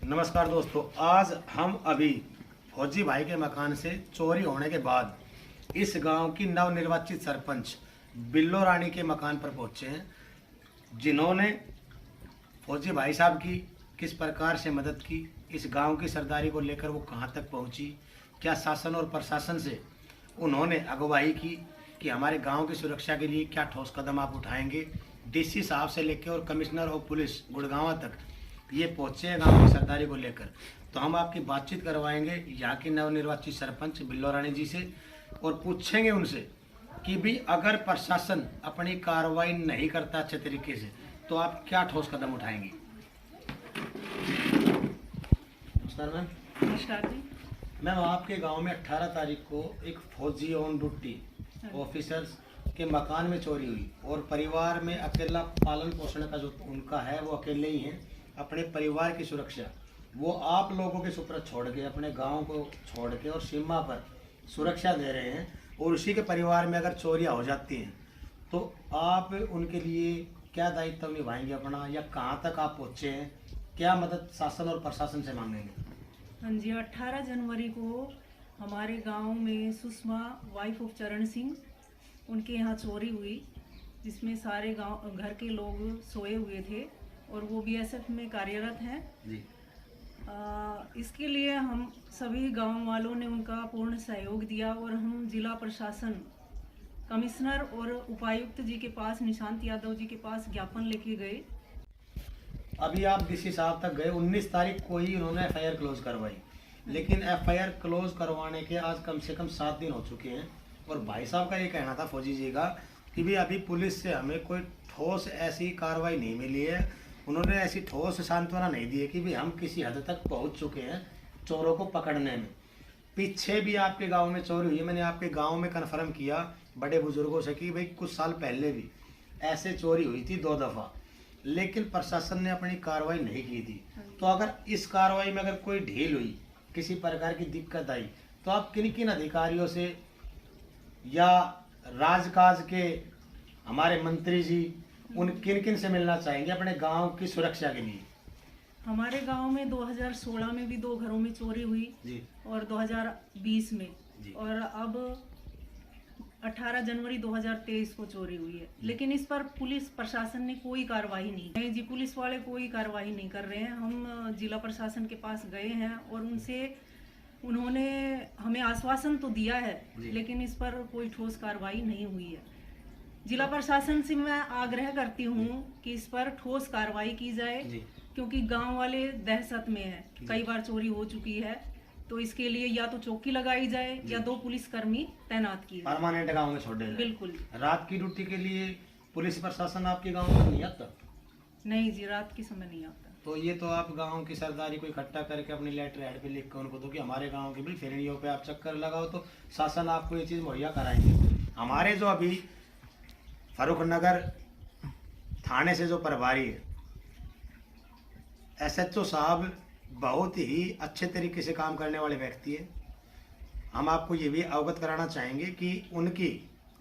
नमस्कार दोस्तों, आज हम अभी फौजी भाई के मकान से चोरी होने के बाद इस गांव की नवनिर्वाचित सरपंच बिल्लो रानी के मकान पर पहुंचे हैं, जिन्होंने फौजी भाई साहब की किस प्रकार से मदद की, इस गांव की सरदारी को लेकर वो कहां तक पहुंची, क्या शासन और प्रशासन से उन्होंने अगुवाई की कि हमारे गांव की सुरक्षा के लिए क्या ठोस कदम आप उठाएंगे। डीसी साहब से लेकर और कमिश्नर और पुलिस गुड़गांव तक ये पहुंचे हैं गांव की सरदारी को लेकर। तो हम आपकी बातचीत करवाएंगे यहाँ की नवनिर्वाचित सरपंच बिल्लो रानी जी से और पूछेंगे उनसे कि भी अगर प्रशासन अपनी कार्रवाई नहीं करता अच्छे तरीके से तो आप क्या ठोस कदम उठाएंगे। नमस्कार मैम। नमस्कार जी। मैम, आपके गांव में 18 तारीख को एक फौजी ऑन ड्यूटी ऑफिसर्स के मकान में चोरी हुई और परिवार में अकेला पालन पोषण का जो उनका है वो अकेले ही हैं। अपने परिवार की सुरक्षा वो आप लोगों के सुपुर्द छोड़ के अपने गांव को छोड़ के और सीमा पर सुरक्षा दे रहे हैं, और उसी के परिवार में अगर चोरियां हो जाती हैं तो आप उनके लिए क्या दायित्व निभाएंगे अपना, या कहां तक आप पहुंचे हैं, क्या मदद शासन और प्रशासन से मांगेंगे। हाँ जी, 18 जनवरी को हमारे गांव में सुषमा वाइफ ऑफ चरण सिंह उनके यहाँ चोरी हुई, जिसमें सारे गांव घर के लोग सोए हुए थे और वो बीएसएफ में कार्यरत हैं जी। इसके लिए हम सभी गांव वालों ने उनका पूर्ण सहयोग दिया और हम जिला प्रशासन, कमिश्नर और उपायुक्त जी के पास, निशांत यादव जी के पास ज्ञापन लेके गए। अभी आप डीसी साहब तक गए, 19 तारीख को ही उन्होंने एफआईआर क्लोज करवाई, लेकिन एफआईआर क्लोज करवाने के आज कम से कम 7 दिन हो चुके हैं। और भाई साहब का ये कहना था फौजी जी का कि भी अभी पुलिस से हमें कोई ठोस ऐसी कार्रवाई नहीं मिली है, उन्होंने ऐसी ठोस सांत्वना नहीं दी है कि भी हम किसी हद तक पहुंच चुके हैं चोरों को पकड़ने में। पीछे भी आपके गांव में चोरी हुई है, मैंने आपके गांव में कन्फर्म किया बड़े बुजुर्गों से कि भाई कुछ साल पहले भी ऐसे चोरी हुई थी 2 दफ़ा, लेकिन प्रशासन ने अपनी कार्रवाई नहीं की थी। तो अगर इस कार्रवाई में अगर कोई ढील हुई, किसी प्रकार की दिक्कत आई, तो आप किन किन अधिकारियों से या राजकाज के हमारे मंत्री जी उन किन किन से मिलना चाहेंगे अपने गांव की सुरक्षा के लिए। हमारे गांव में 2016 में भी 2 घरों में चोरी हुई जी, और 2020 में जी, और अब 18 जनवरी 2023 को चोरी हुई है, लेकिन इस पर पुलिस प्रशासन ने कोई कार्रवाई नहीं जी। पुलिस वाले कोई कार्रवाई नहीं कर रहे हैं। हम जिला प्रशासन के पास गए हैं और उन्होंने हमें आश्वासन तो दिया है, लेकिन इस पर कोई ठोस कार्रवाई नहीं हुई है। जिला प्रशासन से मैं आग्रह करती हूँ कि इस पर ठोस कार्रवाई की जाए, क्योंकि गांव वाले दहशत में हैं। कई बार चोरी हो चुकी है, तो इसके लिए या तो चौकी लगाई जाए या 2 पुलिसकर्मी तैनात किए परमानेंट गांव में छोड़ दे। बिल्कुल। रात की ड्यूटी के लिए पुलिस प्रशासन आपके गांव में नहीं आता? नहीं जी, रात के समय नहीं आता। तो ये तो आप गांव की सरदारी को इकट्ठा करके अपनी लेटर हेड पे लिख कर उनको दो कि हमारे गांव की भी फिरनियों पे आप चक्कर लगाओ, तो शासन आपको ये चीज़ मुहैया कराएंगे। हमारे जो अभी फारूक नगर थाने से जो प्रभारी है एसएचओ साहब बहुत ही अच्छे तरीके से काम करने वाले व्यक्ति है। हम आपको ये भी अवगत कराना चाहेंगे कि उनकी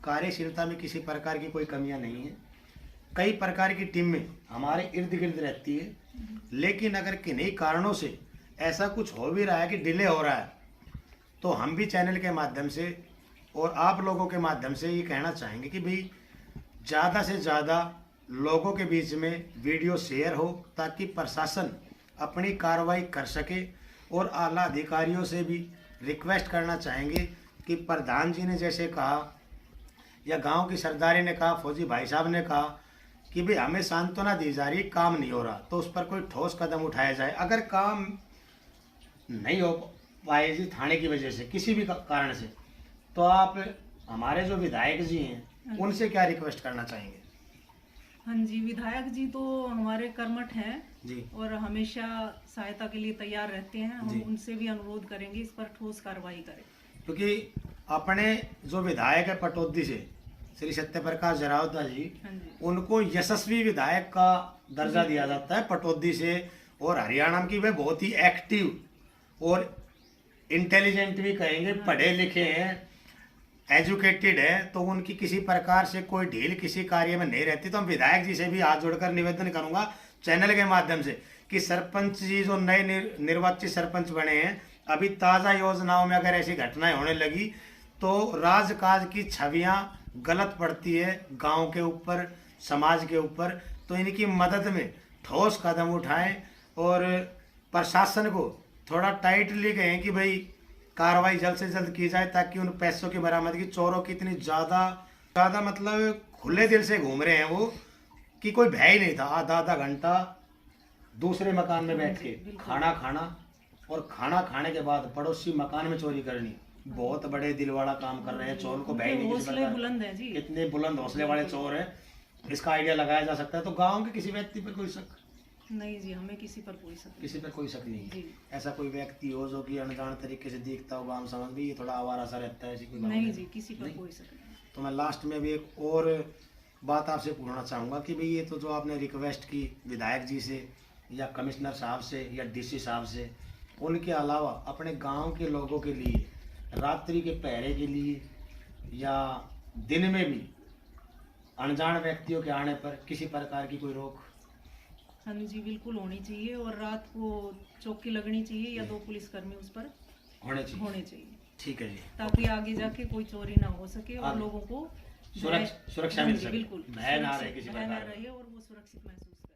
कार्यशीलता में किसी प्रकार की कोई कमियां नहीं है। कई प्रकार की टीमें हमारे इर्द गिर्द रहती है, लेकिन अगर किन्हीं कारणों से ऐसा कुछ हो भी रहा है कि डिले हो रहा है, तो हम भी चैनल के माध्यम से और आप लोगों के माध्यम से ये कहना चाहेंगे कि भाई ज़्यादा से ज़्यादा लोगों के बीच में वीडियो शेयर हो, ताकि प्रशासन अपनी कार्रवाई कर सके। और आला अधिकारियों से भी रिक्वेस्ट करना चाहेंगे कि प्रधान जी ने जैसे कहा या गांव की सरदारी ने कहा, फौजी भाई साहब ने कहा कि भाई हमें सांत्वना दी जा रही, काम नहीं हो रहा, तो उस पर कोई ठोस कदम उठाया जाए। अगर काम नहीं हो पाए जी थाने की वजह से, किसी भी कारण से, तो आप हमारे जो विधायक जी हैं उनसे क्या रिक्वेस्ट करना चाहेंगे। हाँ जी, विधायक जी तो हमारे कर्मठ हैं जी, और हमेशा सहायता के लिए तैयार रहते हैं। हम उनसे भी अनुरोध करेंगे इस पर ठोस कार्रवाई करें, क्योंकि अपने जो विधायक है पटौदी से श्री सत्य प्रकाश जरावता जी, उनको यशस्वी विधायक का दर्जा दिया जाता है पटौदी से। और हरियाणा की वे बहुत ही एक्टिव और इंटेलिजेंट भी कहेंगे, पढ़े लिखे हैं, एजुकेटेड है, तो उनकी किसी प्रकार से कोई ढील किसी कार्य में नहीं रहती। तो हम विधायक जी से भी हाथ जोड़कर निवेदन करूंगा चैनल के माध्यम से कि सरपंच जी जो नए निर्वाचित सरपंच बने हैं, अभी ताज़ा योजनाओं में अगर ऐसी घटनाएं होने लगी तो राजकाज की छवियां गलत पड़ती है गांव के ऊपर, समाज के ऊपर। तो इनकी मदद में ठोस कदम उठाएं और प्रशासन को थोड़ा टाइटली कहें कि भाई कार्रवाई जल्द से जल्द की जाए, ताकि उन पैसों की बरामदगी, चोरों की इतनी ज़्यादा मतलब खुले दिल से घूम रहे हैं वो कि कोई भय ही नहीं था। आधा आधा घंटा दूसरे मकान में बैठ के खाना खाना और खाना खाने के बाद पड़ोसी मकान में चोरी करनी, बहुत बड़े दिल वाला काम कर रहे हैं चोर को भय नहीं किसी प्रकार। बुलंद है जी, कितने बुलंद हौसले वाले चोर हैं, इसका आइडिया लगाया जा सकता है। तो गांव के किसी व्यक्ति पर कोई शक नहीं जी, हमें किसी पर कोई शक नहीं जी। ऐसा कोई व्यक्ति हो जो कि अनजान तरीके से देखता हो गांव समाज में, ये थोड़ा आवारा सा रहता है, ऐसी कोई नहीं जी, किसी पर कोई शक नहीं। तो मैं लास्ट में भी एक और बात आपसे पूछना चाहूँगा कि भाई ये तो जो आपने रिक्वेस्ट की विधायक जी से या कमिश्नर साहब से या डीसी साहब से, उनके अलावा अपने गांव के लोगों के लिए रात्रि के पहरे के लिए या दिन में भी अनजान व्यक्तियों के आने पर किसी प्रकार की कोई रोक? हाँ जी, बिल्कुल होनी चाहिए, और रात को चौकी लगनी चाहिए या 2 पुलिसकर्मी उस पर होने चाहिए। ठीक है जी, ताकि आगे जाके कोई चोरी ना हो सके और लोगों को सुरक्षा मिल सके, बिल्कुल भय ना रहे किसी भय ना प्रकार। रहे और वो सुरक्षित महसूस करें।